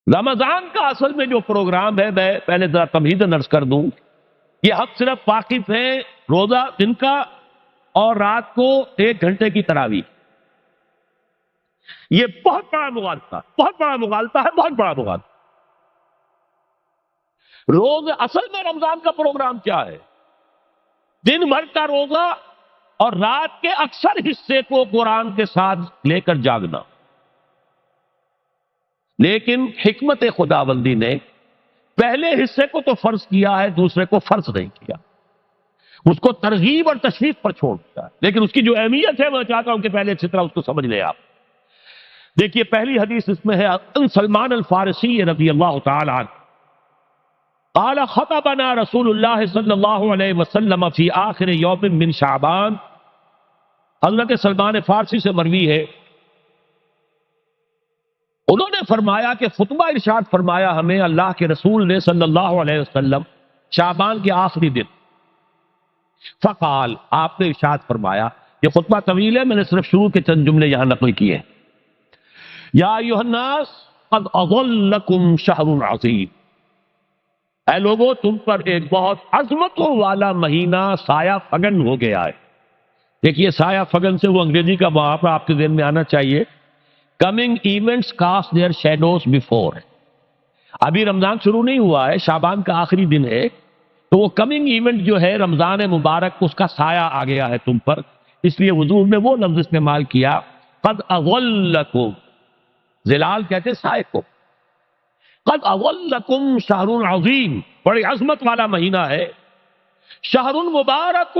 رمضان کا اصل میں جو پروگرام ہے، میں پہلے ذرا تمہید عرض کر دوں، یہ ہم صرف واقف ہیں روزہ دن کا اور رات کو 1 گھنٹے کی تراویح۔ یہ بہت بڑا مغالطہ، بہت بڑا مغالطہ ہے، بہت بڑا مغالطہ۔ روز اصل میں رمضان کا پروگرام کیا ہے؟ دن بھر کا روزہ اور رات کے اکثر حصے کو قرآن کے ساتھ لے کر جاگنا۔ لیکن حکمت خداوندی نے پہلے حصے کو تو فرض کیا ہے، دوسرے کو فرض نہیں کیا، اس کو ترغیب اور تشویق پر چھوڑ دیا۔ لیکن اس کی جو اہمیت ہے میں چاہتا ہوں کہ پہلے اچھی طرح اس کو سمجھ لیں آپ۔ دیکھیے پہلی حدیث اس میں ہے، ان سلمان الفارسی رضی اللہ تعالی عنہ قال خطبنا رسول اللہ صلی اللہ علیہ وسلم فی آخر یوم من شعبان۔ حضرت سلمان فارسی سے مروی ہے، انہوں نے فرمایا کہ خطبہ ارشاد فرمایا ہمیں اللہ کے رسول نے صلی اللہ علیہ وسلم شعبان کے آخری دن۔ فقال، آپ نے ارشاد فرمایا، یہ خطبہ طویل ہے، میں نے صرف شروع کے چند جملے یہاں نقل کیے ہیں۔ یا ایھا الناس قد اظلکم شہر عظیم، اے لوگوں تم پر ایک بہت عظمتوں والا مہینہ سایہ فگن ہو گیا ہے۔ دیکھیے سایہ فگن سے وہ انگریزی کا محاورہ آپ کے ذہن میں آنا چاہیے، coming events cast their shadows before. ابھی رمضان شروع نہیں ہوا ہے، شعبان کا آخری دن ہے، تو وہ کمنگ ایونٹ جو ہے رمضان مبارک، اس کا سایہ آ گیا ہے تم پر، اس لیے حضور نے وہ لفظ استعمال کیا قد اظلکم، ظلال کہتے سائے کو، قد اظلکم شہر عظیم، بڑی عظمت والا مہینہ ہے، شہر مبارک،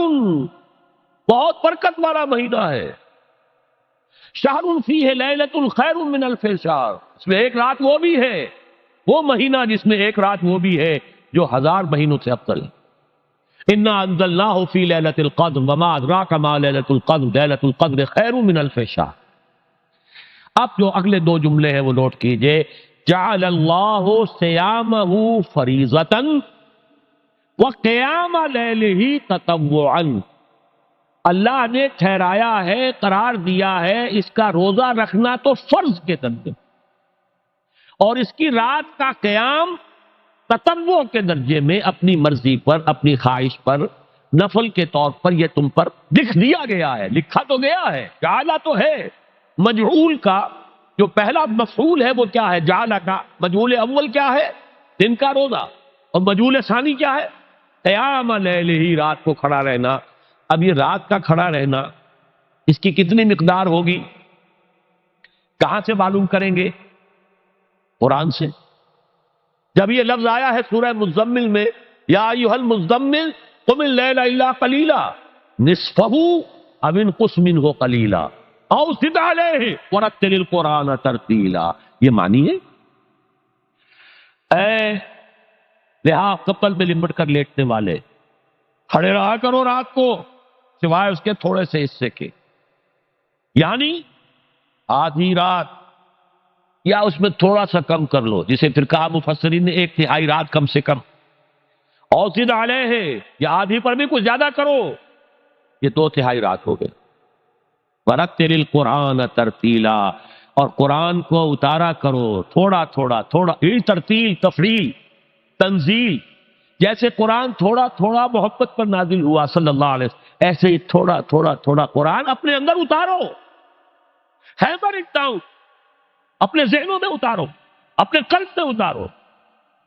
بہت برکت والا مہینہ ہے، شہر فیہ لیلۃ خیر من الف شہر، اس میں ایک رات وہ بھی ہے، وہ مہینہ جس میں ایک رات وہ بھی ہے جو 1000 مہینوں سے افضل ہے۔ انا انزلناہ فی لیلۃ القدر وما ادراک ما لیلۃ القدر لیلۃ القدر خیر من الف شہر۔ اب جو اگلے 2 جملے ہیں وہ نوٹ کیجئے، جعل اللہ صیامہ فریضۃ وقیام لیلہ تطوعا، اللہ نے ٹھہرایا ہے، قرار دیا ہے اس کا روزہ رکھنا تو فرض کے درجے، اور اس کی رات کا قیام تطوع کے درجے میں، اپنی مرضی پر، اپنی خواہش پر، نفل کے طور پر یہ تم پر لکھ دیا گیا ہے، لکھا تو گیا ہے، جعلہ تو ہے۔ مجعول کا جو پہلا مفعول ہے وہ کیا ہے؟ جعلہ کا مجعول اول کیا ہے؟ دن کا روزہ، اور مجعول ثانی کیا ہے؟ قیام لیلہ، رات کو کھڑا رہنا۔ اب یہ رات کا کھڑا رہنا، اس کی کتنی مقدار ہوگی؟ کہاں سے معلوم کریں گے؟ قرآن سے۔ جب یہ لفظ آیا ہے سورہ مزمل میں، یا ایھا المزمل قم اللیل الا قلیلا نصفہ او انقص منہ قلیلا او زد علیہ ورتل القرآن ترتیلا، یہ معنی ہے اے لحاظ کپل میں لپٹ کر لیٹنے والے، کھڑے رہا کرو رات کو سوائے اس کے تھوڑے سے حصے کے، یعنی آدھی رات یا اس میں تھوڑا سا کم کر لو، جسے پھر کہا مفسرین نے 1/3 رات کم سے کم، اور زد علیہ، یا آدھی پر بھی کچھ زیادہ کرو، یہ 2/3 رات ہو گئے۔ ورتل القرآن ترتیلا، اور قرآن کو اتارا کرو تھوڑا تھوڑا تھوڑا، یہ ترتیل، تفریل، تنزیل، جیسے قرآن تھوڑا تھوڑا محبت پر نازل ہوا صلی اللہ علیہ وسلم، ایسے ہی تھوڑا تھوڑا تھوڑا قرآن اپنے اندر اتارو، ہیمر اٹ ڈاؤن، اپنے ذہنوں میں اتارو، اپنے قلب میں اتارو،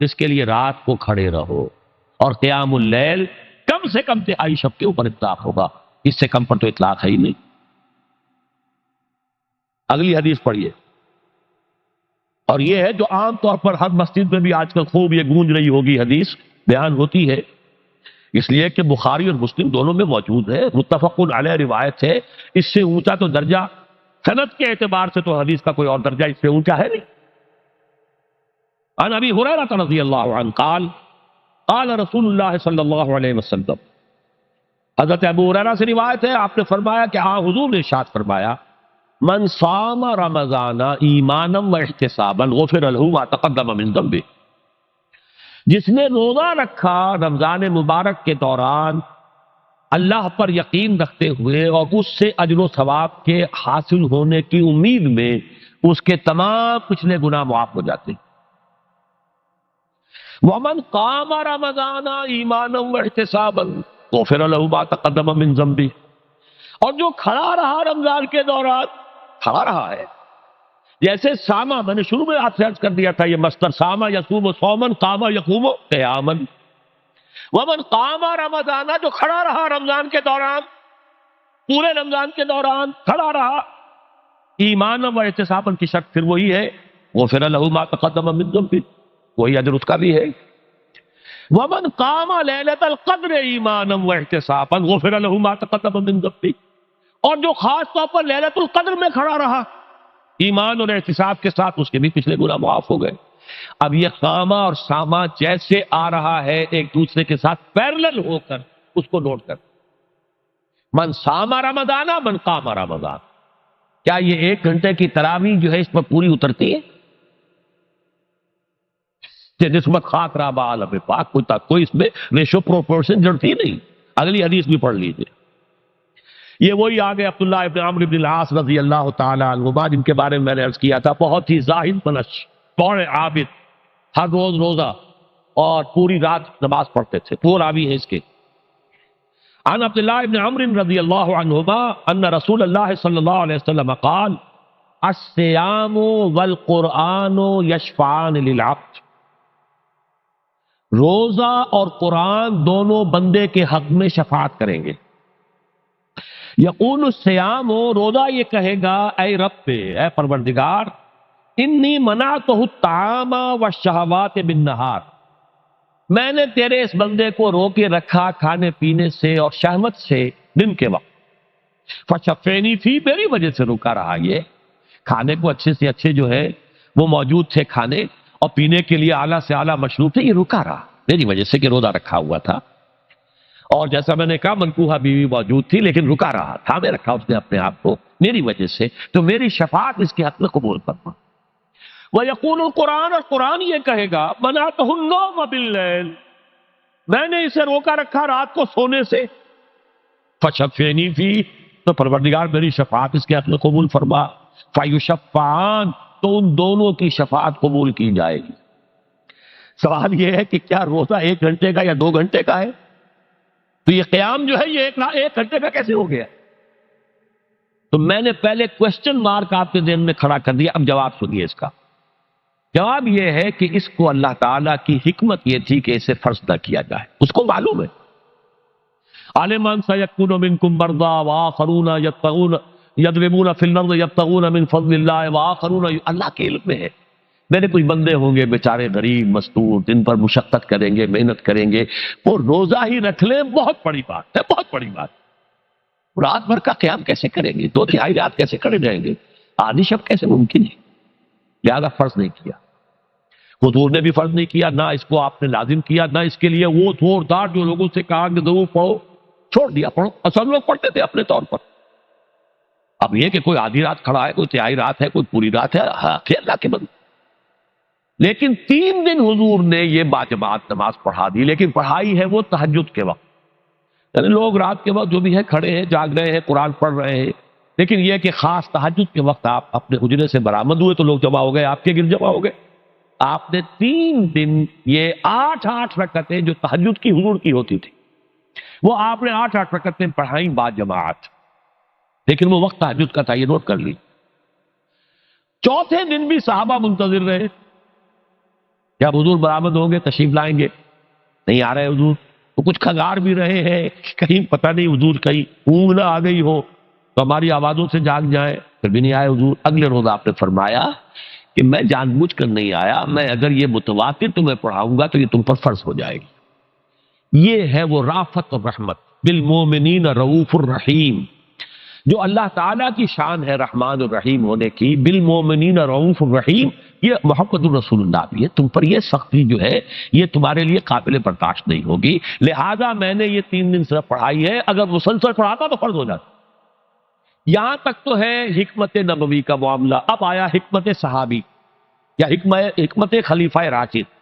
اس کے لیے رات کو کھڑے رہو، اور قیام اللیل کم سے کم 3 شب کے اوپر اطلاق ہوگا، اس سے کم پر تو اطلاق ہے ہی نہیں۔ اگلی حدیث پڑھیے، اور یہ ہے جو عام طور پر ہر مسجد میں بھی آج کل خوب یہ گونج رہی ہوگی، حدیث بیان ہوتی ہے، اس لیے کہ بخاری اور مسلم دونوں میں موجود ہے، متفق علیہ روایت ہے، اس سے اونچا تو درجہ سند کے اعتبار سے تو حدیث کا کوئی اور درجہ اس سے اونچا ہے نہیں۔ عن ابی ہریرہ رضی اللہ عنہ قال قال رسول اللہ صلی اللہ علیہ وسلم، حضرت ابو ہریرہ سے روایت ہے، آپ نے فرمایا کہ حضور نے ارشاد فرمایا، من صام رمضان ایمانا و احتسابا غفر له ما تقدم من ذنبه، جس نے روزہ رکھا رمضان مبارک کے دوران اللہ پر یقین رکھتے ہوئے اور اس سے اجر و ثواب کے حاصل ہونے کی امید میں، اس کے تمام پچھلے گناہ معاف ہو جاتے ہیں۔ ومن قام رمضان ایمانا واحتسابا غفر له ما تقدم من ذنبه، اور جو کھڑا رہا رمضان کے دوران، کھڑا رہا ہے، جیسے ساما، میں نے شروع میں آپ سے عرض کر دیا تھا یہ مصدر ساما یصوم صوما قام یقوم قیاما، ومن قام رمضان، جو کھڑا رہا رمضان کے دوران، پورے رمضان کے دوران کھڑا رہا، ایمان و احتسابا کی شرط پھر وہی ہے، غفر له ما تقدم من ذنبه، وہی اجر اس کا بھی ہے۔ ومن قام لیلۃ القدر ایمانا واحتسابا غفر له ما تقدم من ذنبه، اور جو خاص طور پر لیلۃ القدر میں کھڑا رہا ایمان اور احتساب کے ساتھ، اس کے بھی پچھلے گناہ معاف ہو گئے۔ اب یہ قامہ اور سامہ جیسے آ رہا ہے ایک دوسرے کے ساتھ پیرلل ہو کر، اس کو نوٹ کر، من سامہ رمضان من قام رمضان، کیا یہ 1 گھنٹے کی تراویح جو ہے اس پر پوری اترتی ہے؟ نسبت خاک رابع عالم پاک، کوئی اس میں ریشو پروپورشن جڑتی نہیں۔ اگلی حدیث بھی پڑھ لیجیے، یہ وہی آگے عبداللہ ابن عمرو بن العاص رضی اللہ تعالی عنہما، جن کے بارے میں نے عرض کیا تھا، بہت ہی زاہد منش، بڑے عابد، ہر روز روزہ اور پوری رات نماز پڑھتے تھے، وہ راوی ہیں اس کے۔ عن عبداللہ ابن عمرو رضی اللہ عنہما ان رسول اللہ صلی اللہ علیہ وسلم قال الصیام والقرآن یشفعان للعبد، روزہ اور قرآن دونوں بندے کے حق میں شفاعت کریں گے۔ یقول الصیام، روزہ یہ کہے گا اے رب، اے پروردگار، انی منعتہ الطعام والشہوات بالنہار، میں نے تیرے اس بندے کو روکے رکھا کھانے پینے سے اور شہوت سے دن کے وقت، فشفینی فی، میری وجہ سے روکا رہا، یہ کھانے کو اچھے سے اچھے جو ہے وہ موجود تھے کھانے، اور پینے کے لیے اعلیٰ سے اعلیٰ مشروب تھے، یہ رکا رہا میری وجہ سے کہ روزہ رکھا ہوا تھا، اور جیسا میں نے کہا منکوحہ بیوی موجود تھی لیکن رکا رہا تھا، میں رکھا اس نے اپنے آپ کو میری وجہ سے، تو میری شفاعت اس کے حق میں قبول فرما۔ وَيَقُولُ القرآن، اور قرآن یہ کہے گا مَنَعْتُهُ النَّوْمَ بِاللَّيْلِ، میں نے اسے روکا رکھا رات کو سونے سے، فَشَفِّعْنِي فِيهِ، تو پروردگار میری شفاعت اس کے حق میں قبول فرما، فَيُشَفَّعَانِ، تو ان دونوں کی شفاعت قبول کی جائے گی۔ سوال یہ ہے کہ کیا روزہ 1 گھنٹے کا یا 2 گھنٹے کا ہے؟ تو یہ قیام جو ہے یہ 1 گھنٹے کا کیسے ہو گیا؟ تو میں نے پہلے کوسچن مارک آپ کے ذہن میں کھڑا کر دیا، اب جواب سنیے اس کا۔ جواب یہ ہے کہ اس کو اللہ تعالیٰ کی حکمت یہ تھی کہ اسے فرض نہ کیا جائے، اس کو معلوم ہے۔ عالمان سیکون منکم مرضی وآخرون یضربون فی الارض یبتغون من فضل اللہ وآخرون، اللہ کے علم میں ہے میرے کچھ بندے ہوں گے بیچارے غریب مستور، جن پر مشقت کریں گے، محنت کریں گے، وہ روزہ ہی رکھ لیں، بہت بڑی بات ہے، بہت بڑی بات۔ رات بھر کا قیام کیسے کریں گے؟ 2/3 رات کیسے کھڑے رہیں گے؟ آدھی شب کیسے ممکن ہے؟ لہذا فرض نہیں کیا، حضور نے بھی فرض نہیں کیا، نہ اس کو آپ نے لازم کیا، نہ اس کے لیے وہ زوردار جو لوگوں سے کہا کہ ضرور پڑھو، چھوڑ دیا پڑھو، اصل لوگ پڑھتے تھے اپنے طور پر۔ اب یہ کہ کوئی آدھی رات کھڑا ہے، کوئی 1/3 رات ہے، کوئی پوری رات ہے، حق ہے اللہ کے بندے۔ لیکن 3 دن حضور نے یہ باجماعت نماز پڑھا دی، لیکن پڑھائی ہے وہ تہجد کے وقت، یعنی لوگ رات کے وقت جو بھی ہے کھڑے ہیں، جاگ رہے ہیں، قرآن پڑھ رہے ہیں، لیکن یہ کہ خاص تہجد کے وقت آپ اپنے حجرے سے برآمد ہوئے تو لوگ جمع ہو گئے، آپ کے گرد جمع ہو گئے۔ آپ نے 3 دن یہ 8 رکعتیں جو تہجد کی حضور کی ہوتی تھی، وہ آپ نے 8 رکعتیں پڑھائیں باجماعت، لیکن وہ وقت تہجد کا تھا، یہ نوٹ کر لی۔ 4تھے دن بھی صحابہ منتظر رہے، جب حضور برآمد ہوں گے تشریف لائیں گے، نہیں آ رہے حضور، تو کچھ کھنگار بھی رہے ہیں، کہیں پتہ نہیں حضور کہیں اونگ نہ آ گئی ہو تو ہماری آوازوں سے جاگ جائیں، پھر بھی نہیں آئے حضور۔ اگلے روز آپ نے فرمایا کہ میں جان بوجھ کر نہیں آیا، میں اگر یہ متواتر تمہیں پڑھاؤں گا تو یہ تم پر فرض ہو جائے گی۔ یہ ہے وہ رافت اور رحمت، بالمومنین رؤوف الرحیم، جو اللہ تعالیٰ کی شان ہے رحمان الرحیم ہونے کی، بالمومنین رؤوف الرحیم، یہ محمد الرسول اللہ بھی ہے، تم پر یہ سختی جو ہے یہ تمہارے لیے قابل برداشت نہیں ہوگی، لہذا میں نے یہ 3 دن صرف پڑھائی ہے، اگر مسلسل پڑھاتا تو فرض ہو جاتا۔ یہاں تک تو ہے حکمت نبوی کا معاملہ، اب آیا حکمت صحابی یا حکمت خلیفہ راشد۔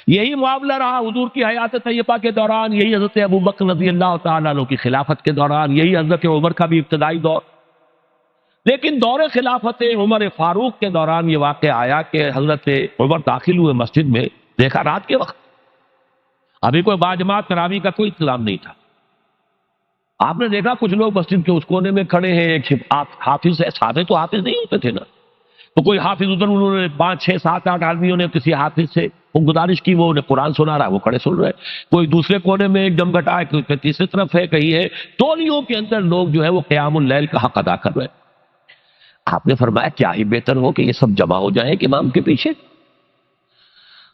یہی معاملہ رہا حضور کی حیات طیبہ کے دوران، یہی حضرت ابوبکر رضی اللہ تعالیٰ عنہ کی خلافت کے دوران، یہی حضرت عمر کا بھی ابتدائی دور، لیکن دور خلافت عمر فاروق کے دوران یہ واقعہ آیا کہ حضرت عمر داخل ہوئے مسجد میں دیکھا رات کے وقت ابھی کوئی باجماعت تراویح کا کوئی انتظام نہیں تھا. آپ نے دیکھا کچھ لوگ مسجد کے اس کونے میں کھڑے ہیں, ایک حافظ ہے, سادے تو حافظ نہیں ہوتے تھے نا, تو کوئی حافظ ادھر, انہوں نے 5 6 7 8 آدمیوں نے کسی حافظ سے وہ گزارش کی, وہ انہیں قرآن سنا رہا ہے, وہ کھڑے سن رہے, کوئی دوسرے کونے میں ایک دم گھٹا ہے, کوئی تیسری طرف ہے, کہیں ہے, تولیوں کے اندر لوگ جو ہے وہ قیام اللیل کا حق ادا کر رہے ہیں. آپ نے فرمایا کیا ہی بہتر ہو کہ یہ سب جمع ہو جائیں کہ امام کے پیچھے,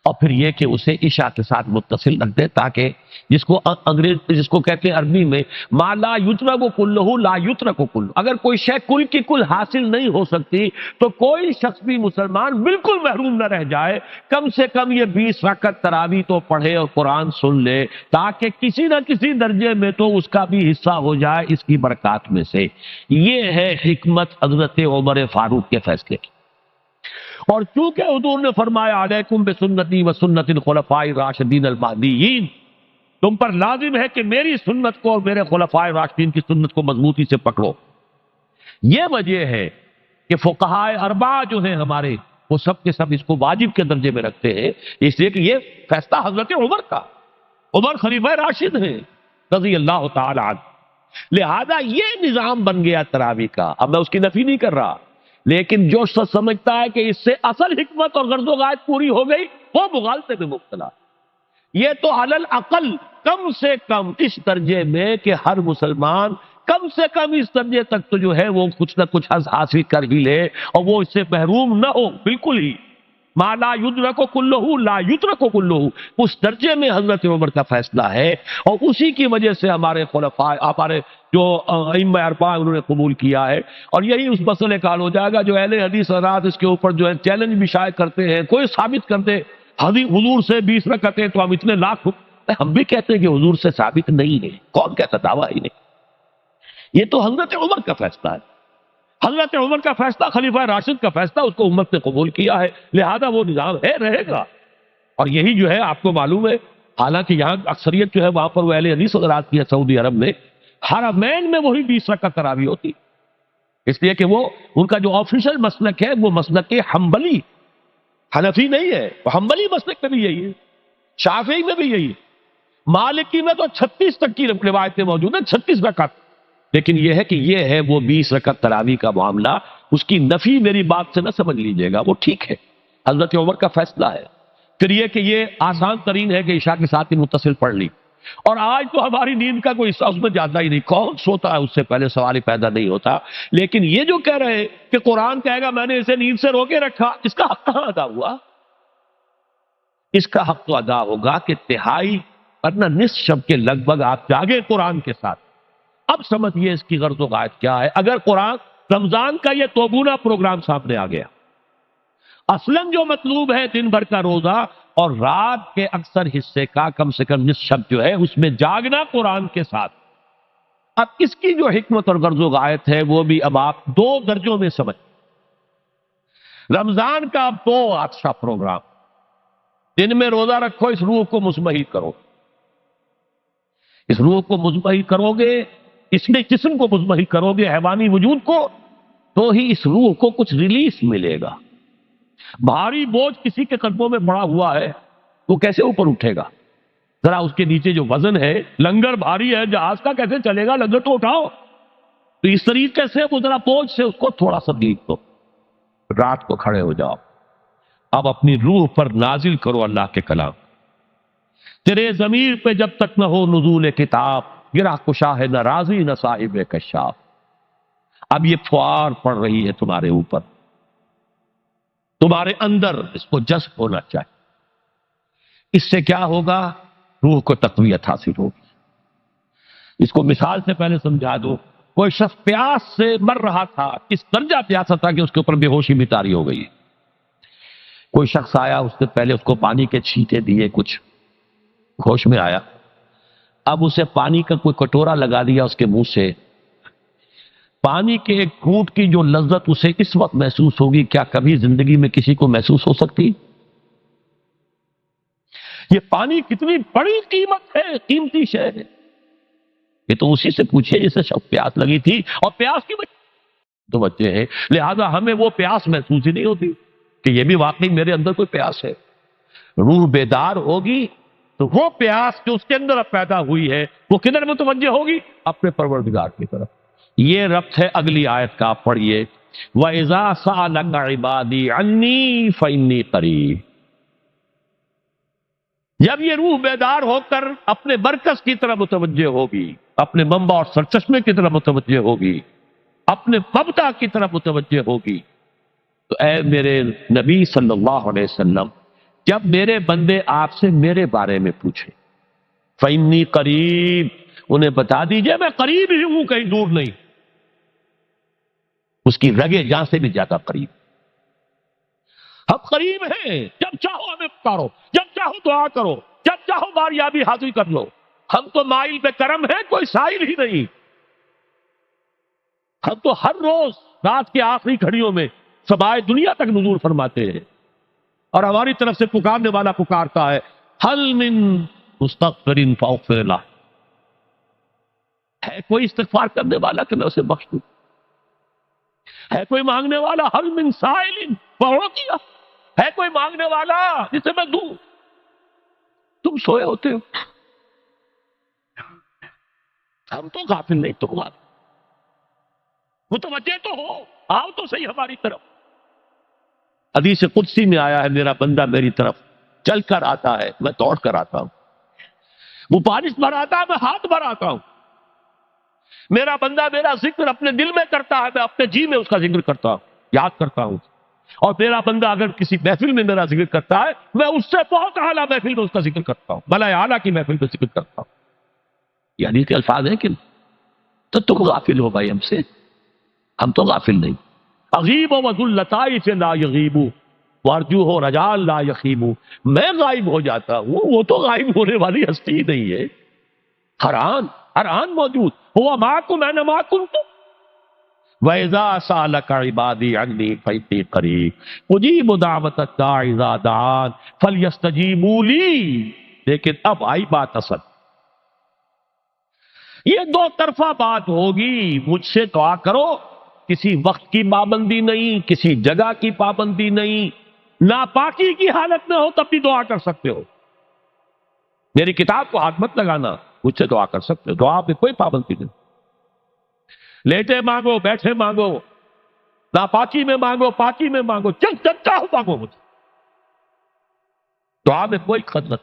اور پھر یہ کہ اسے عشاء کے ساتھ متصل رکھ دے, تاکہ جس کو کہتے ہیں عربی میں ما لا یترک کلہ لا یترک کلہ, اگر کوئی شے کل کی کل حاصل نہیں ہو سکتی تو کوئی شخص بھی مسلمان بالکل محروم نہ رہ جائے, کم سے کم یہ 20 رکعت تراویح تو پڑھے اور قرآن سن لے, تاکہ کسی نہ کسی درجے میں تو اس کا بھی حصہ ہو جائے اس کی برکات میں سے. یہ ہے حکمت حضرت عمر فاروق کے فیصلے کی. اور چونکہ حضور نے فرمایا علیکم بسنتی و سنت الخلفاء الراشدین المہدیین, تم پر لازم ہے کہ میری سنت کو اور میرے خلفاء راشدین کی سنت کو مضبوطی سے پکڑو. یہ وجہ ہے کہ فقہائے اربعہ جو ہیں ہمارے, وہ سب کے سب اس کو واجب کے درجے میں رکھتے ہیں, اس لیے کہ یہ فیصلہ حضرت عمر کا, عمر خلیفہ راشد ہیں رضی اللہ تعالی عنہ, لہذا یہ نظام بن گیا تراویح کا. اب میں اس کی نفی نہیں کر رہا, لیکن جو شخص سمجھتا ہے کہ اس سے اصل حکمت اور غرض و غایت پوری ہو گئی, وہ مغالطے میں مبتلا. یہ تو علی الاقل کم سے کم اس درجے میں کہ ہر مسلمان کم سے کم اس درجے تک تو جو ہے وہ کچھ نہ کچھ حاصل کر ہی لے, اور وہ اس سے محروم نہ ہو بالکل ہی. ما لا یدرک کلہ لا یترک کلہ, اس درجے میں حضرت عمر کا فیصلہ ہے, اور اسی کی وجہ سے ہمارے خلفاء, ہمارے جو ائمہ اربعہ انہوں نے قبول کیا ہے. اور یہی اس مسئلے کا حل ہو جائے گا جو اہل حدیث حضرات اس کے اوپر جو ہے چیلنج بھی شائع کرتے ہیں, کوئی ثابت کر دے حضور سے 20 رکعتیں تو ہم اتنے لاکھ, ہم بھی کہتے ہیں کہ حضور سے ثابت نہیں ہے, کون کہتا دعویٰ ہی نہیں. یہ تو حضرت عمر کا فیصلہ ہے, حضرت عمر کا فیصلہ, خلیفہ راشد کا فیصلہ, اس کو امت نے قبول کیا ہے, لہذا وہ نظام ہے, رہے گا. اور یہی جو ہے آپ کو معلوم ہے, حالانکہ یہاں اکثریت جو ہے وہاں پر وہ اہل حدیث حضرات کی ہے سعودی عرب میں, حرمین میں وہی 20 رکعت تراویح ہوتی, اس لیے کہ وہ ان کا جو آفیشل مسلک ہے وہ مسلک حنبلی, حنفی نہیں ہے, وہ حنبلی مسلک میں بھی یہی ہے, شافعی میں بھی یہی ہے, مالکی میں تو 36 تک کی روایتیں موجود ہیں, 36 رکعت. لیکن یہ ہے کہ یہ ہے وہ 20 رکعت تراویح کا معاملہ, اس کی نفی میری بات سے نہ سمجھ لیجئے گا, وہ ٹھیک ہے, حضرت عمر کا فیصلہ ہے. پھر یہ کہ یہ آسان ترین ہے کہ عشاء کے ساتھ ہی متصل پڑھ لی, اور آج تو ہماری نیند کا کوئی حصہ اس میں جاتا ہی نہیں, کون سوتا ہے اس سے پہلے, سوال ہی پیدا نہیں ہوتا. لیکن یہ جو کہہ رہے کہ قرآن کہے گا میں نے اسے نیند سے روکے رکھا, اس کا حق کہاں ادا ہوا؟ اس کا حق تو ادا ہوگا کہ تہائی ورنہ نصف شب کے لگ بھگ آپ جاگے قرآن کے ساتھ. اب سمجھئے اس کی غرض و غایت کیا ہے. اگر قرآن رمضان کا یہ توگونا پروگرام سامنے آ گیا, اصلاً جو مطلوب ہے دن بھر کا روزہ اور رات کے اکثر حصے کا کم سے کم نصف شب جو ہے اس میں جاگنا قرآن کے ساتھ, اب اس کی جو حکمت اور غرض و غایت ہے وہ بھی اب آپ 2 درجوں میں سمجھ. رمضان کا اب 2 اچھا پروگرام, دن میں روزہ رکھو, اس روح کو مزمحل کرو, اس روح کو مزمحل کرو گے, اس میں جسم کو مزمحل کرو گے, حیوانی وجود کو, تو ہی اس روح کو کچھ ریلیف ملے گا. بھاری بوجھ کسی کے قدموں میں پڑا ہوا ہے, وہ کیسے اوپر اٹھے گا؟ ذرا اس کے نیچے جو وزن ہے, لنگر بھاری ہے, جہاز کا کیسے چلے گا؟ لنگر تو اٹھاؤ. تو اس طریقے سے وہ ذرا بوجھ سے اس کو تھوڑا سا دیکھ دو, رات کو کھڑے ہو جاؤ, اب اپنی روح پر نازل کرو اللہ کے کلام. تیرے ضمیر پہ جب تک نہ ہو نزول کتاب, گرہ کشا ہے نہ راضی نہ صاحب کشاف. اب یہ فوار پڑ رہی ہے تمہارے اوپر, تمہارے اندر اس کو جذب ہونا چاہیے. اس سے کیا ہوگا؟ روح کو تقویت حاصل ہوگی. اس کو مثال سے پہلے سمجھا دو. کوئی شخص پیاس سے مر رہا تھا, اس درجہ پیاسا تھا کہ اس کے اوپر بے ہوشی بھی طاری ہو گئی. کوئی شخص آیا, اس سے پہلے اس کو پانی کے چھینٹے دیے, کچھ ہوش میں آیا, اب اسے پانی کا کوئی کٹورا لگا دیا اس کے منہ سے. پانی کے ایک گھونٹ کی جو لذت اسے اس وقت محسوس ہوگی, کیا کبھی زندگی میں کسی کو محسوس ہو سکتی؟ یہ پانی کتنی بڑی قیمت ہے, قیمتی شے ہے. یہ تو اسی سے پوچھے جسے شب پیاس لگی تھی, اور پیاس کی تو بچے ہیں, لہذا ہمیں وہ پیاس محسوس ہی نہیں ہوتی کہ یہ بھی واقعی میرے اندر کوئی پیاس ہے. روح بیدار ہوگی تو وہ پیاس جو اس کے اندر اب پیدا ہوئی ہے وہ کدھر متوجہ ہوگی؟ اپنے پروردگار کی طرف۔ یہ ربط ہے اگلی آیت کا، آپ پڑھیے وَإِذَا سَأَلَكَ عِبَادِي عَنِّي فَإِنِّي قَرِيبٌ۔ جب یہ روح بیدار ہو کر اپنے مرکز کی طرف متوجہ ہوگی، اپنے منبع اور سرچشمے کی طرف متوجہ ہوگی، اپنے مبدا کی طرف متوجہ ہوگی، تو اے میرے نبی صلی اللہ علیہ وسلم، جب میرے بندے آپ سے میرے بارے میں پوچھیں فَإِنِّي قَرِيبٌ، انہیں بتا دیجئے میں قریب ہی ہوں، کہیں دور نہیں، اس کی رگے جاں سے بھی زیادہ قریب۔ ہم قریب ہیں، جب چاہو ہمیں پکارو، جب چاہو دعا کرو، جب چاہو باریابی حاصل کر لو۔ ہم تو مائل پہ کرم ہیں، کوئی سائل ہی نہیں۔ ہم تو ہر روز رات کے آخری گھڑیوں میں سمائے دنیا تک نزول فرماتے ہیں، اور ہماری طرف سے پکارنے والا پکارتا ہے حل من مستغفر فاغفر لہ، ہے کوئی استغفار کرنے والا کہ میں اسے بخش دوں؟ ہے کوئی مانگنے والا؟ حل من سائل فاعطیہ، ہے کوئی مانگنے والا جسے میں دوں؟ تم سوئے ہوتے ہو، ہم تو غافل نہیں، تو غافل، متوجہ تو ہو، آؤ تو صحیح ہماری طرف۔ حدیث قدسی میں آیا ہے میرا بندہ میری طرف چل کر آتا ہے، میں دوڑ کر آتا ہوں، وہ بارش بھراتا ہے، میں ہاتھ بھراتا ہوں، میرا بندہ میرا ذکر اپنے دل میں کرتا ہے، میں اپنے جی میں اس کا ذکر کرتا ہوں، یاد کرتا ہوں، اور میرا بندہ اگر کسی محفل میں میرا ذکر کرتا ہے، میں اس سے بہت اعلیٰ محفل میں اس کا ذکر کرتا ہوں، بلائے اعلیٰ کی محفل میں ذکر کرتا ہوں۔ یہ حدیث کے الفاظ ہیں کہ تو تم غافل ہو بھائی ہم سے، ہم تو غافل نہیں۔ اغیب و ذو اللطائف لا یغیب وارجو ہو رجال لا یخیب، میں غائب ہو جاتا ہوں، وہ تو غائب ہونے والی ہستی ہی نہیں ہے، ہر آن موجود، ہوا معکم اینما کنتم وَإِذَا سَأَلَكَ عِبَادِي عَنِّي فَإِنِّي قَرِيبٌ أُجِيبُ دَعْوَةَ الدَّاعِ إِذَا دَعَانِ فَلْيَسْتَجِيبُوا لِي۔ لیکن اب آئی بات اصل، یہ دو طرفہ بات ہوگی، مجھ سے دعا کرو، کسی وقت کی پابندی نہیں، کسی جگہ کی پابندی نہیں، ناپاکی کی حالت میں ہو تب بھی دعا کر سکتے ہو، میری کتاب کو ہاتھ مت لگانا، مجھ سے دعا کر سکتے ہو، دعا پہ کوئی پابندی نہیں، لیٹے مانگو، بیٹھے مانگو، ناپاکی میں مانگو، پاکی میں مانگو، جب چاہو مانگو مجھے، دعا میں کوئی خدمت،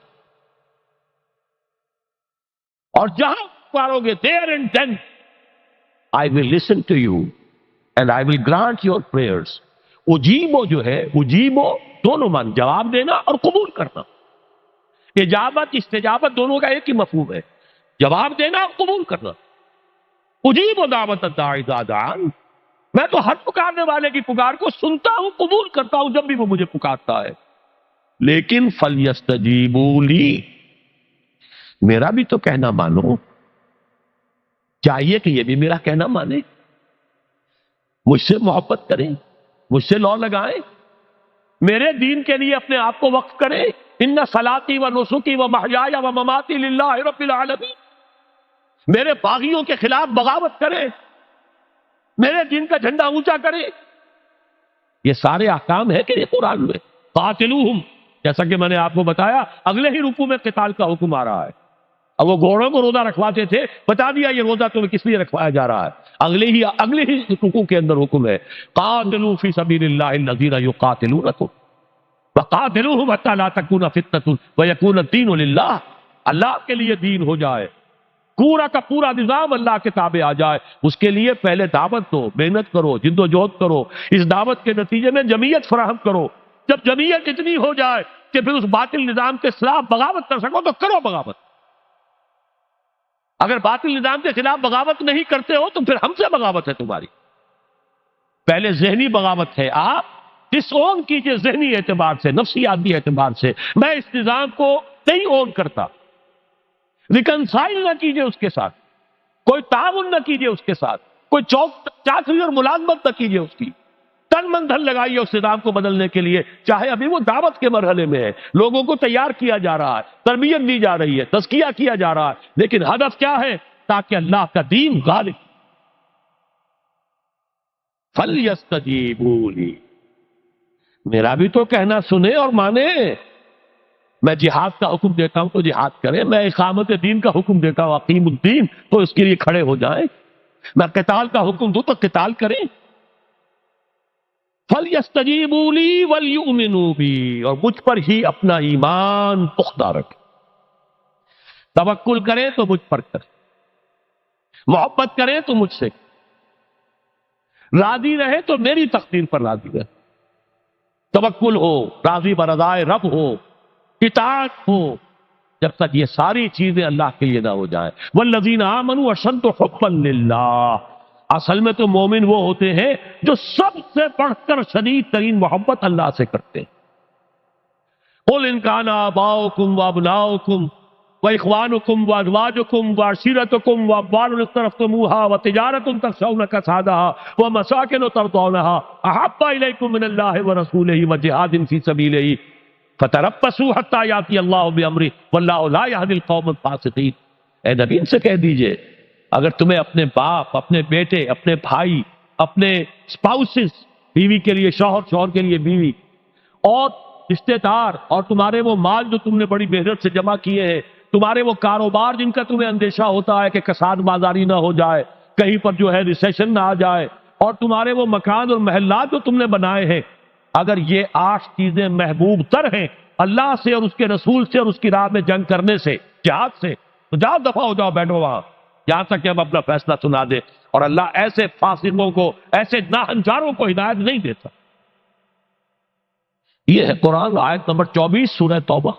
اور جہاں پارو گے there and then I will listen to you and I will grant your prayers۔ اجیبو جو ہے، اجیبو دونوں مان، جواب دینا اور قبول کرنا، اجابت استجابت دونوں کا ایک ہی مفہوم ہے، جواب دینا اور قبول کرنا۔ اجیب دعوت الداعی اذا دعان، میں تو ہر پکارنے والے کی پکار کو سنتا ہوں، قبول کرتا ہوں جب بھی وہ مجھے پکارتا ہے، لیکن فَلْيَسْتَجِيبُوا لِي، میرا بھی تو کہنا مانو، چاہیے کہ یہ بھی میرا کہنا مانے، مجھ سے محبت کریں، مجھ سے لو لگائیں، میرے دین کے لیے اپنے آپ کو وقف کریں۔ ان صلاتی و نسکی و محیای و مماتی للہ رب العالمین، میرے باغیوں کے خلاف بغاوت کریں، میرے دین کا جھنڈا اونچا کریں۔ یہ سارے احکام ہیں کہ یہ قرآن میں، قاتلوہم، جیسا کہ میں نے آپ کو بتایا اگلے ہی رکوع میں قتال کا حکم آ رہا ہے، اب وہ گھوڑوں کو روزہ رکھواتے تھے، بتا دیا یہ روزہ تمہیں کس لیے رکھوایا جا رہا ہے، اگلے ہی رکوع کے اندر حکم ہے قاتلوا فی سبیل اللہ الذین یقاتلونکم وقاتلوہم حتی لا تکون فتنۃ ویکون الدین للہ، اللہ کے لیے دین ہو جائے، پورا کا پورا نظام اللہ کے تابع آ جائے، اس کے لیے پہلے دعوت دو، محنت کرو، جد و جہد کرو، اس دعوت کے نتیجے میں جمعیت فراہم کرو، جب جمعیت اتنی ہو جائے کہ پھر اس باطل نظام کے خلاف بغاوت کر سکو تو کرو بغاوت، اگر باطل نظام کے خلاف بغاوت نہیں کرتے ہو تو پھر ہم سے بغاوت ہے تمہاری، پہلے ذہنی بغاوت ہے، آپ ڈس اون کیجئے ذہنی اعتبار سے، نفسیاتی اعتبار سے، میں اس نظام کو نہیں اون کرتا، ریکنسائل نہ کیجئے اس کے ساتھ، کوئی تعاون نہ کیجئے اس کے ساتھ، کوئی چاکری اور ملازمت نہ کیجئے اس کی، تن من دھن لگائیے اس نظام کو بدلنے کے لیے، چاہے ابھی وہ دعوت کے مرحلے میں ہے، لوگوں کو تیار کیا جا رہا ہے، تربیت دی جا رہی ہے، تزکیہ کیا جا رہا ہے، لیکن ہدف کیا ہے؟ تاکہ اللہ کا دین غالب۔ فَلْيَسْتَجِيبُوا لِي، میرا بھی تو کہنا سنے اور مانے، میں جہاد کا حکم دیتا ہوں تو جہاد کریں، میں اقامت دین کا حکم دیتا ہوں اقیم الدین تو اس کے لیے کھڑے ہو جائیں، میں قتال کا حکم دوں تو قتال کریں۔ فَلْيَسْتَجِيبُوا لِي وَلْيُؤْمِنُوا بِي، اور مجھ پر ہی اپنا ایمان پختہ رکھیں، توکل کریں تو مجھ پر کریں، محبت کریں تو مجھ سے، راضی رہے تو میری تقدیر پر راضی رہے، توکل ہو، راضی برضائے رب ہو، اطاعت ہو، جب تک یہ ساری چیزیں اللہ کے لیے نہ ہو جائیں۔ والذین آمنوا اشد حبا للہ، اصل میں تو مومن وہ ہوتے ہیں جو سب سے بڑھ کر شدید ترین محبت اللہ سے کرتے ہیں۔ قل ان کان آباؤکم وابناؤکم واخوانکم وازواجکم وعشیرتکم واموال اقترفتموها وتجارۃ تخشون کسادها ومساکن ترضونها احب الیکم من اللہ ورسولہ وجہاد فی سبیلہ فتربصوا حتی یاتی اللہ بامرہ واللہ لا یہدی القوم الفاسقین۔ اے نبی ان سے کہہ دیجئے اگر تمہیں اپنے باپ، اپنے بیٹے، اپنے بھائی، اپنے اسپاؤسز، بیوی کے لیے شوہر، شوہر کے لیے بیوی، اور رشتے دار، اور تمہارے وہ مال جو تم نے بڑی محنت سے جمع کیے ہیں، تمہارے وہ کاروبار جن کا تمہیں اندیشہ ہوتا ہے کہ کساد بازاری نہ ہو جائے، کہیں پر جو ہے ریسیشن نہ آ جائے، اور تمہارے وہ مکان اور محلات جو تم نے بنائے ہیں، اگر یہ 8 چیزیں محبوب تر ہیں اللہ سے اور اس کے رسول سے اور اس کی راہ میں جنگ کرنے سے، جہاد سے، تو جاؤ دفع ہو جاؤ، بیٹھو وہاں یہاں تک کہ ہم اپنا فیصلہ سنا دیں۔ اور اللہ ایسے فاسقوں کو، ایسے ناہنجاروں کو ہدایت نہیں دیتا۔ یہ ہے قرآن آیت نمبر 24 سورہ توبہ۔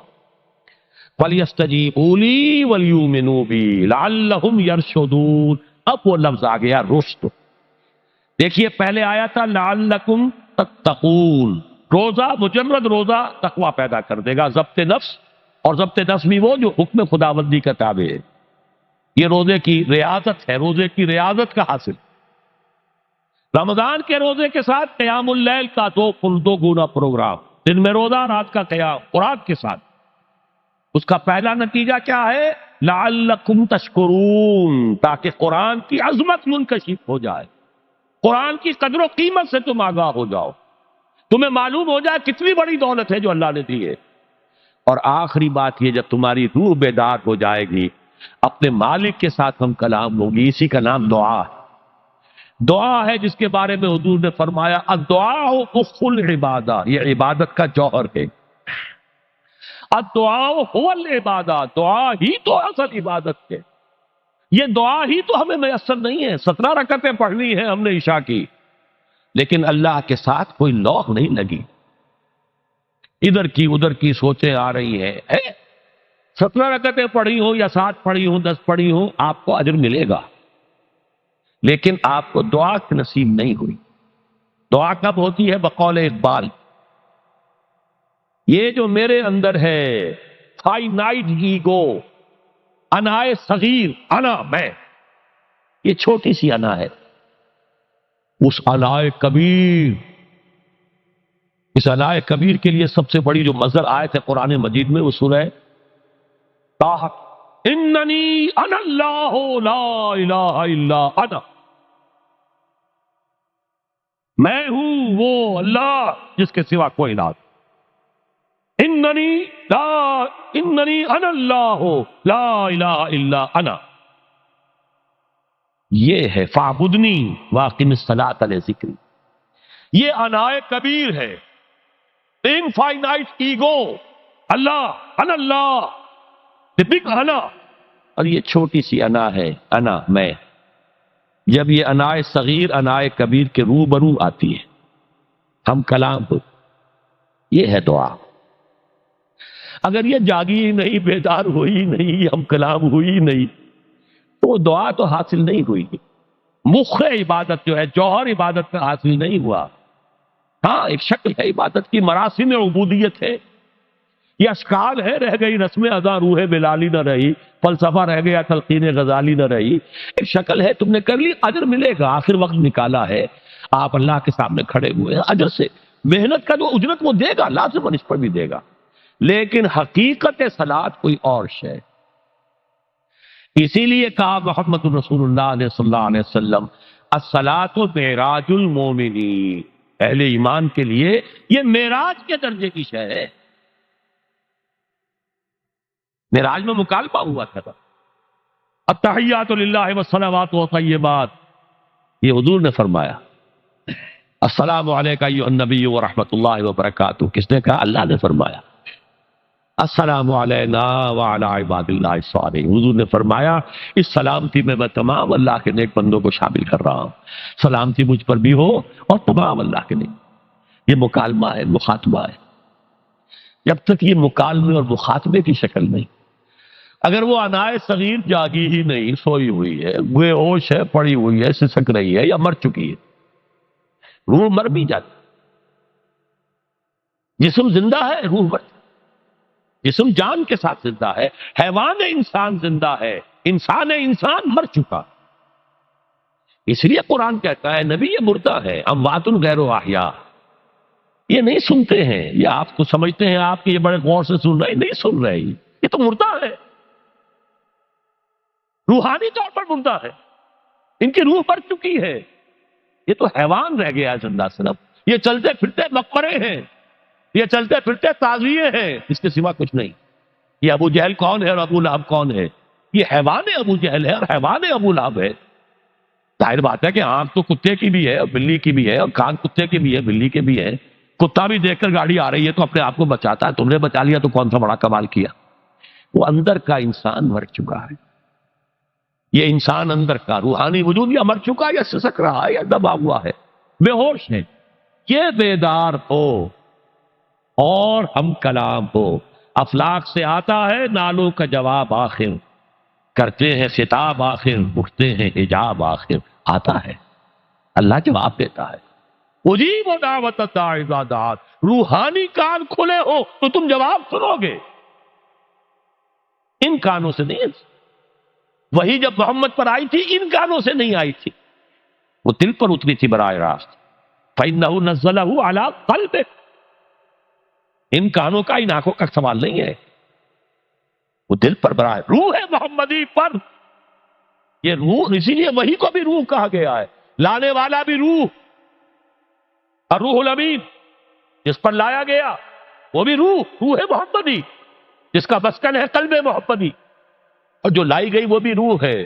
فَلْيَسْتَجِيبُوا لِي وَلْيُؤْمِنُوا بِي لَعَلَّهُمْ يَرْشُدُونَ۔ اب وہ لفظ آ گیا رشد۔ دیکھیے پہلے آیا تھا لَعَلَّكُمْ تَتَّقُونَ، روزہ، مجرد روزہ تقوی پیدا کر دے گا، ضبط نفس، اور ضبط نفس بھی وہ جو حکم خداوندی کا تابع ہے۔ یہ روزے کی ریاضت ہے، روزے کی ریاضت کا حاصل۔ رمضان کے روزے کے ساتھ قیام اللیل کا دو گنا پروگرام، دن میں روزہ، رات کا قیام قرآن کے ساتھ۔ اس کا پہلا نتیجہ کیا ہے؟ لعلکم تشکرون، تاکہ قرآن کی عظمت منکشف ہو جائے، قرآن کی قدر و قیمت سے تم آگاہ ہو جاؤ، تمہیں معلوم ہو جائے کتنی بڑی دولت ہے جو اللہ نے دی ہے۔ اور آخری بات یہ، جب تمہاری روح بیدار ہو جائے گی، اپنے مالک کے ساتھ ہم کلام ہوگی، اسی کا نام دعا ہے۔ دعا ہے جس کے بارے میں حضور نے فرمایا الدعاء مخ العبادہ، یہ عبادت کا جوہر ہے۔ الدعاء هو العبادہ، دعا ہی تو اصل عبادت ہے۔ یہ دعا ہی تو ہمیں میسر نہیں ہے۔ 17 رکعتیں پڑھنی ہیں ہم نے عشاء کی، لیکن اللہ کے ساتھ کوئی لوح نہیں لگی، ادھر کی ادھر کی سوچیں آ رہی ہیں۔ 17 رکعتیں پڑھی ہوں یا 7 پڑھی ہوں، 10 پڑھی ہوں، آپ کو اجر ملے گا، لیکن آپ کو دعا کی نصیب نہیں ہوئی۔ دعا کب ہوتی ہے؟ بقول اقبال، یہ جو میرے اندر ہے فائنائٹ ایگو، انائے صغیر، انا میں، یہ چھوٹی سی انا ہے، اس انائے کبیر، اس انائے کبیر کے لیے سب سے بڑی جو مظہر آیت ہے قرآن مجید میں وہ سورہ طٰ، اننی انا اللہ لا الہ الا انا، میں ہوں وہ اللہ جس کے سوا کوئی نہ۔ اننی انا اللہ لا الہ الا انا، یہ ہے فاعبدنی واقم الصلاۃ لذکری، یہ انائے کبیر ہے، انفائنائٹ ایگو، اللہ، انا اللہ، the big انا، اور یہ چھوٹی سی انا ہے، انا میں۔ جب یہ انائے صغیر انائے کبیر کے روبرو آتی ہے، ہم کلام ہو، یہ ہے دعا۔ اگر یہ جاگی ہی نہیں، بیدار ہوئی نہیں، ہم کلام ہوئی نہیں، تو دعا تو حاصل نہیں ہوئی، مخ عبادت جو ہے، جوہر عبادت میں حاصل نہیں ہوا۔ ہاں ایک شکل ہے عبادت کی، مراسم عبودیت ہے، یہ اشکال ہے، رہ گئی رسم ادا روح بلالی نہ رہی، فلسفہ رہ گیا تلقین غزالی نہ رہی، ایک شکل ہے، تم نے کر لی، اجر ملے گا، آخر وقت نکالا ہے، آپ اللہ کے سامنے کھڑے ہوئے ہیں، اجر سے محنت کا جو اجرت وہ دے گا، لازم اس پر بھی دے گا، لیکن حقیقت صلاۃ کوئی اور شے۔ اسی لیے کہا محمد رسول اللہ صلی اللہ علیہ وسلم الصلاۃ معراج المومنین، اہل ایمان کے لیے یہ معراج کے درجے کی شے ہے۔ معراج میں مکالمہ ہوا تھا، التحیات للہ والصلوات والطیبات، یہ حضور نے فرمایا السلام علیکہ ایھا النبی ورحمۃ اللہ وبرکاتہ، کس نے کہا؟ اللہ نے فرمایا السلام علینا وعلی عباد اللہ الصالحین، حضور نے فرمایا اس سلامتی میں تمام اللہ کے نیک بندوں کو شامل کر رہا ہوں، سلامتی مجھ پر بھی ہو اور تمام اللہ کے نیک۔ یہ مکالمہ ہے، مخاطبہ ہے۔ جب تک یہ مکالمے اور مخاطبے کی شکل نہیں، اگر وہ انائے صغیر جاگی ہی نہیں، سوئی ہوئی ہے، بے ہوش ہے، پڑی ہوئی ہے، سسک رہی ہے یا مر چکی ہے، روح مر بھی جاتی، جسم زندہ ہے، روح مر، جسم جان کے ساتھ زندہ ہے، حیوان انسان زندہ ہے، انسان مر چکا۔ اس لیے قرآن کہتا ہے نبی یہ مردہ ہے، اموات غیر احیاء، یہ نہیں سنتے ہیں، یہ آپ کو سمجھتے ہیں آپ کہ یہ بڑے غور سے سن رہے ہیں، نہیں سن رہے، یہ تو مردہ ہے، روحانی طور پر مردہ ہے، ان کی روح مر چکی ہے، یہ تو حیوان رہ گیا ہے زندہ صرف، یہ چلتے پھرتے مقبرے ہیں، یہ چلتے پھرتے تعزیے ہیں، اس کے سوا کچھ نہیں۔ یہ ابو جہل کون ہے اور ابو لہب کون ہے؟ یہ حیوان ابو جہل ہے اور حیوان ابو لہب ہے۔ ظاہر بات ہے کہ آنکھ تو کتے کی بھی ہے اور بلی کی بھی ہے، اور کان کتے کے بھی ہے، بلی کے بھی ہے۔ کتا بھی دیکھ کر گاڑی آ رہی ہے تو اپنے آپ کو بچاتا ہے، تم نے بچا لیا تو کون سا بڑا کمال کیا۔ وہ اندر کا انسان مر چکا ہے، یہ انسان اندر کا روحانی وجود یا مر چکا ہے یا سسک رہا ہے یا دبا ہوا ہے، بے ہوش ہے۔ یہ بیدار ہو اور ہم کلام ہو، افلاک سے آتا ہے نالوں کا جواب آخر، کرتے ہیں خطاب آخر، اٹھتے ہیں حجاب آخر، آتا ہے اللہ جواب دیتا ہے۔ اجیب دعوت الداعی اذا دعان، روحانی کان کھلے ہو تو تم جواب سنو گے، ان کانوں سے نہیں۔ وہی جب محمد پر آئی تھی ان کانوں سے نہیں آئی تھی، وہ دل پر اتری تھی براہ راست، فَإِنَّهُ نَزَّلَهُ عَلَىٰ قَلْبِكَ، ان کانوں کا ان آنکھوں کا سوال نہیں ہے، وہ دل پر براہ، روح ہے محمدی پر، یہ روح، اسی لیے وہی کو بھی روح کہا گیا ہے، لانے والا بھی روح، اور روح الامین جس پر لایا گیا وہ بھی روح محمدی، جس کا مسکن ہے قلب محمدی، اور جو لائی گئی وہ بھی روح ہے۔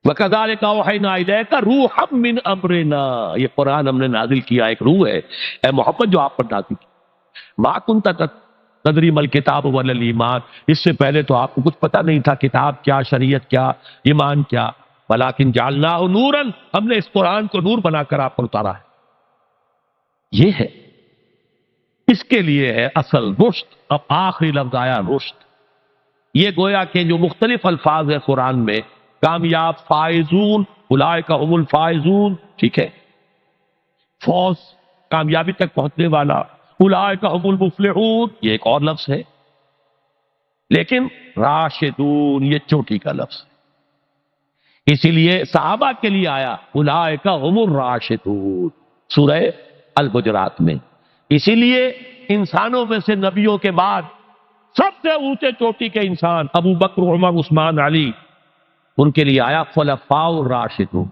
وَكَذَلِكَ أَوْحَيْنَا إِلَيْكَ رُوحًا مِّنْ أَمْرِنَا، یہ قرآن ہم نے نازل کیا، ایک روح ہے اے محمد جو آپ پر نازل کی۔ مَا كُنْتَ تَدْرِي مَا الْكِتَابُ وَلَا الْإِيمَانُ، اس سے پہلے تو آپ کو کچھ پتہ نہیں تھا، کتاب کیا، شریعت کیا، ایمان کیا، وَلَٰكِنْ جَعَلْنَاهُ نُورًا، ہم نے اس قرآن کو نور بنا کر آپ پر اتارا ہے۔ یہ ہے، اس کے لیے ہے اصل رشد۔ اب آخری لفظ آیا رشد، یہ گویا کہ جو مختلف الفاظ ہیں قرآن میں، کامیاب، فائزون، اولئک هم الفائزون، ٹھیک ہے، فوز، کامیابی تک پہنچنے والا، اولئک هم المفلحون، یہ ایک اور لفظ ہے، لیکن راشدون یہ چوٹی کا لفظ ہے، اسی لیے صحابہ کے لیے آیا اولئک هم الراشدون سورہ الحجرات میں۔ اسی لیے انسانوں میں سے نبیوں کے بعد سب سے اونچے چوٹی کے انسان ابو بکر، عمر، عثمان، علی، ان کے لیے آیا خلفاء الراشدون،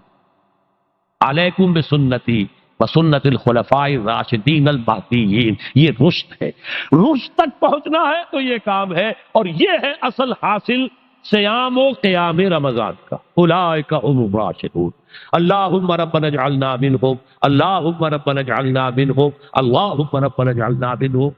علیکم بسنتی وسنت الخلفاء الراشدین المہدیین، یہ رشد ہے، رشد تک پہنچنا ہے تو یہ کام ہے، اور یہ ہے اصل حاصل صیام و قیام رمضان کا، اولئک هم الراشدون۔ اللہم ربنا اجعلنا منہم، اللہم ربنا اجعلنا منہم، اللہم ربنا اجعلنا منہم۔